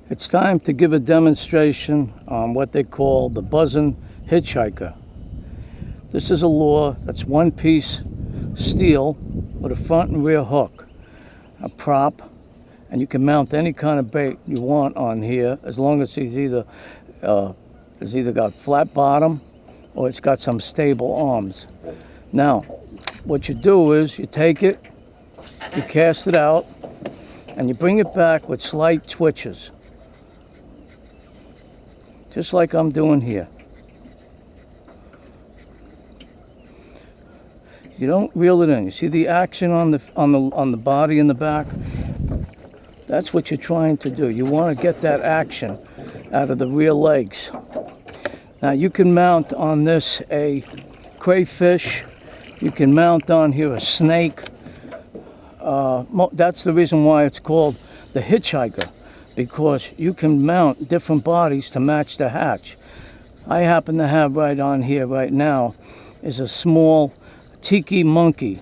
It's time to give a demonstration on what they call the buzzing hitchhiker. This is a lure that's one-piece steel with a front and rear hook, a prop, and you can mount any kind of bait you want on here as long as it's either got flat bottom or it's got some stable arms. Now, what you do is you take it, you cast it out, and you bring it back with slight twitches, just like I'm doing here. You don't reel it in. You see the action on the body in the back? That's what you're trying to do. You want to get that action out of the rear legs. Now you can mount on this a crayfish. You can mount on here a snake. That's the reason why it's called the hitchhiker, because you can mount different bodies to match the hatch. I happen to have right on here right now is a small tiki monkey,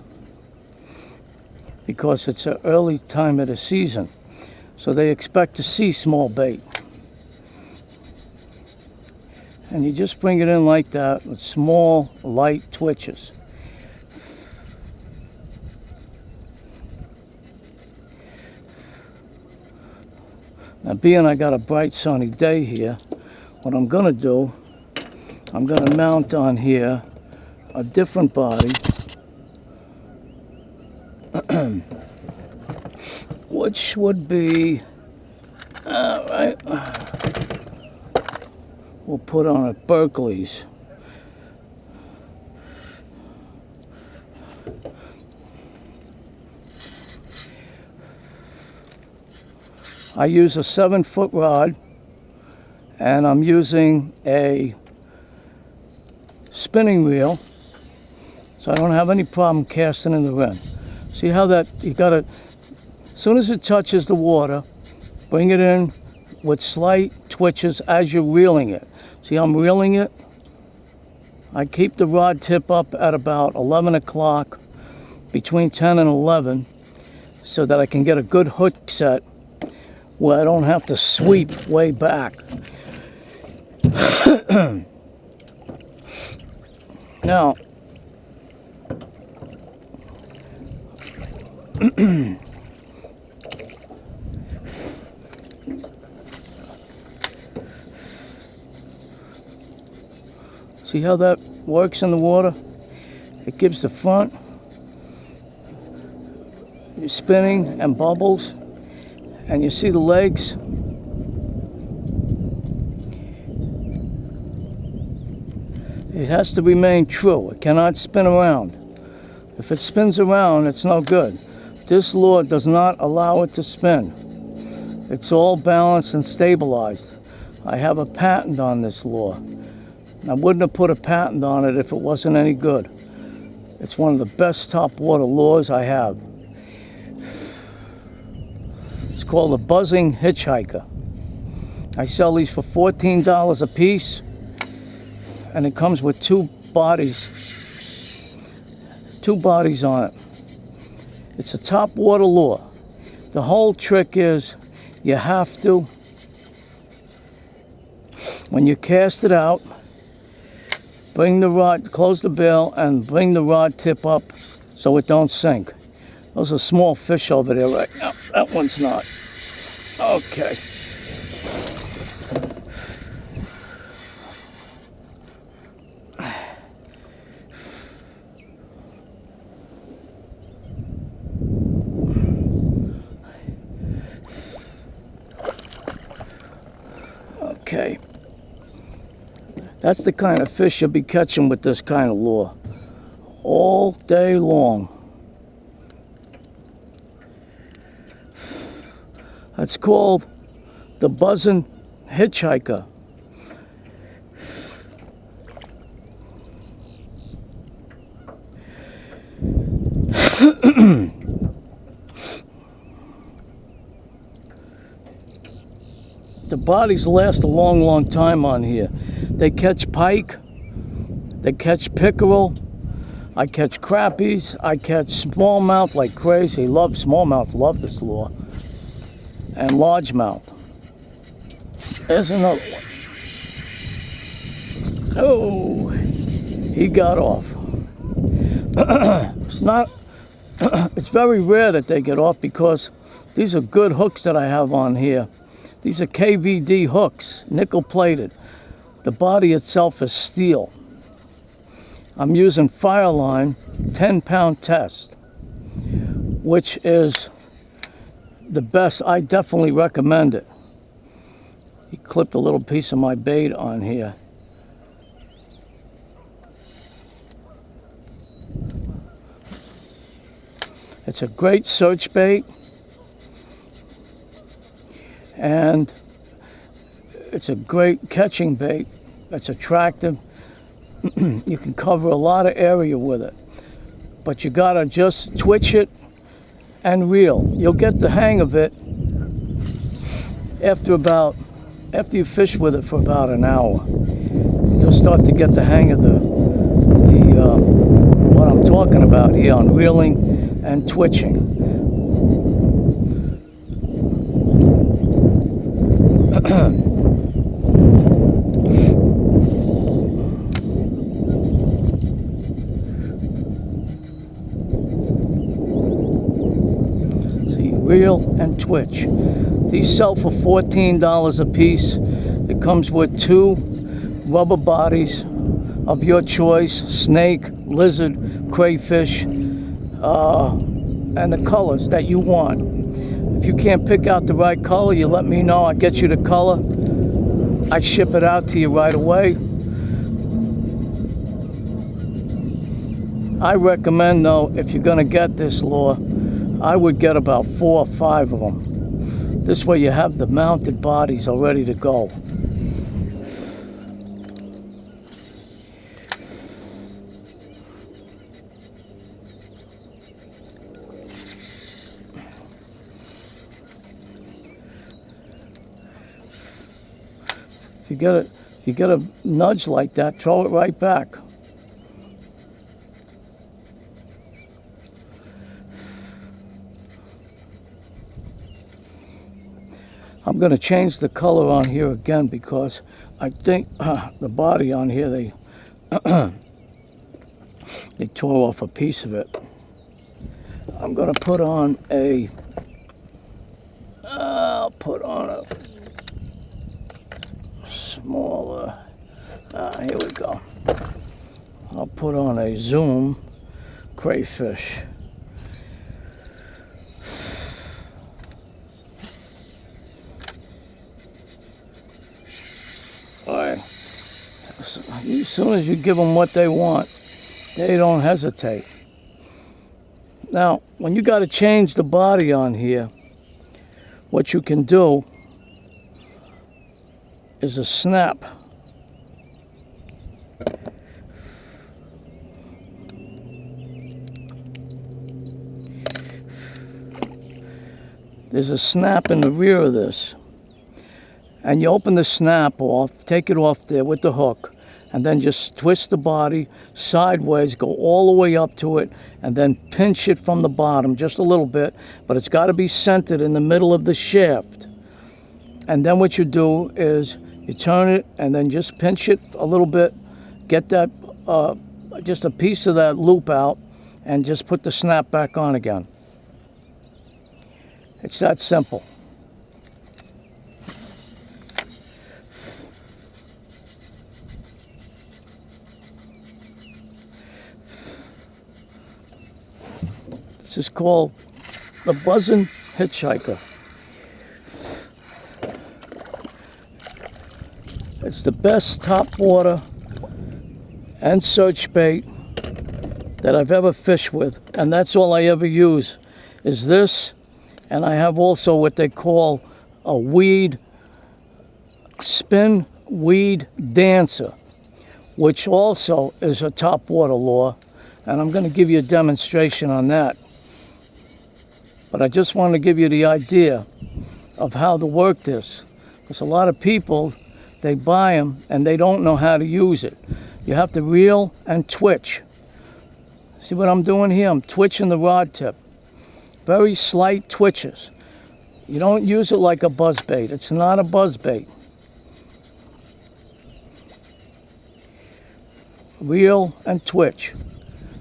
because it's an early time of the season, so they expect to see small bait. And you just bring it in like that with small light twitches. Now, being I got a bright sunny day here, what I'm gonna do, I'm gonna mount on here a different body, which would be, alright, we'll put on a Berkeley's. I use a 7-foot rod, and I'm using a spinning reel, so I don't have any problem casting in the rim. See how that, you gotta, as soon as it touches the water, bring it in with slight twitches as you're reeling it. See how I'm reeling it? I keep the rod tip up at about 11 o'clock, between 10 and 11, so that I can get a good hook set where I don't have to sweep way back. Now, see how that works in the water? It gives the front spinning and bubbles, and you see the legs. It has to remain true. It cannot spin around. If it spins around, it's no good. This lure does not allow it to spin. It's all balanced and stabilized. I have a patent on this lure. I wouldn't have put a patent on it if it wasn't any good. It's one of the best top water lures I have. It's called the Buzzing Hitchhiker. I sell these for $14 a piece, and it comes with two bodies on it. It's a top water lure. The whole trick is you have to, when you cast it out, bring the rod, close the bill, and bring the rod tip up so it don't sink. Those are small fish over there right now. That one's not. Okay. Okay. That's the kind of fish you'll be catching with this kind of lure all day long. That's called the Buzzing Hitchhiker. The bodies last a long, long time on here. They catch pike, they catch pickerel, I catch crappies, I catch smallmouth like crazy. Smallmouth love this lure. And largemouth. There's another one. Oh, he got off. It's not, it's very rare that they get off because these are good hooks that I have on here. These are KVD hooks, nickel plated. The body itself is steel. I'm using Fireline 10-pound test, which is the best. I definitely recommend it. He clipped a little piece of my bait on here. It's a great search bait, and it's a great catching bait. It's attractive. You can cover a lot of area with it, but you gotta just twitch it and reel. You'll get the hang of it after you fish with it for about an hour. You'll start to get the hang of what I'm talking about here on reeling and twitching. See, reel and twitch. These sell for $14 a piece. It comes with 2 rubber bodies of your choice: snake, lizard, crayfish, and the colors that you want. If you can't pick out the right color, you let me know. I get you the color. I ship it out to you right away. I recommend, though, if you're going to get this lure, I would get about 4 or 5 of them. This way you have the mounted bodies all ready to go. If you get a nudge like that, throw it right back. I'm going to change the color on here again because I think the body on here, they they tore off a piece of it. I'm going to put on a smaller, here we go. I'll put on a zoom crayfish. Alright, as soon as you give them what they want, they don't hesitate. Now, when you got to change the body on here, what you can do is a snap. There's a snap in the rear of this. And you open the snap off, take it off there with the hook, and then just twist the body sideways, go all the way up to it, and then pinch it from the bottom just a little bit, but it's got to be centered in the middle of the shaft. And then what you do is you turn it and then just pinch it a little bit, get that just a piece of that loop out, and just put the snap back on again. It's that simple. This is called the Buzzin' Hitchhiker. It's the best top water and search bait that I've ever fished with, and that's all I ever use is this. And I have also what they call a spin weed dancer, which also is a top water lure, and I'm going to give you a demonstration on that. But I just want to give you the idea of how to work this, because a lot of people, they buy them and they don't know how to use it. You have to reel and twitch. See what I'm doing here? I'm twitching the rod tip. Very slight twitches. You don't use it like a buzz bait. It's not a buzz bait. reel, and twitch.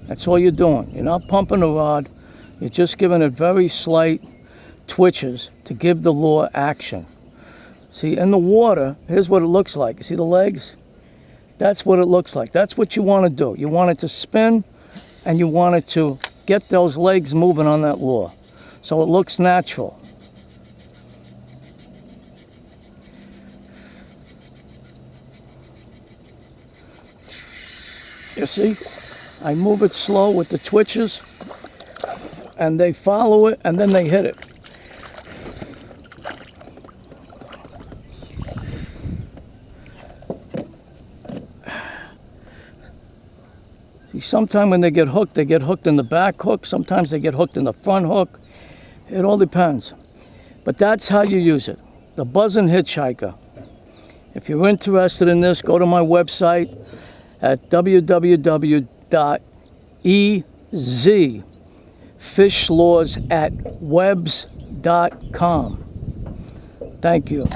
That's all you're doing. You're not pumping the rod. You're just giving it very slight twitches to give the lure action. See, in the water, here's what it looks like. You see the legs? That's what it looks like. That's what you want to do. You want it to spin, and you want it to get those legs moving on that lure, so it looks natural. You see? I move it slow with the twitches, and they follow it, and then they hit it. See, sometimes when they get hooked in the back hook. Sometimes they get hooked in the front hook. It all depends. But that's how you use it. The Buzzin' Hitchhiker. If you're interested in this, go to my website at www.ezfishlures@webs.com. Thank you.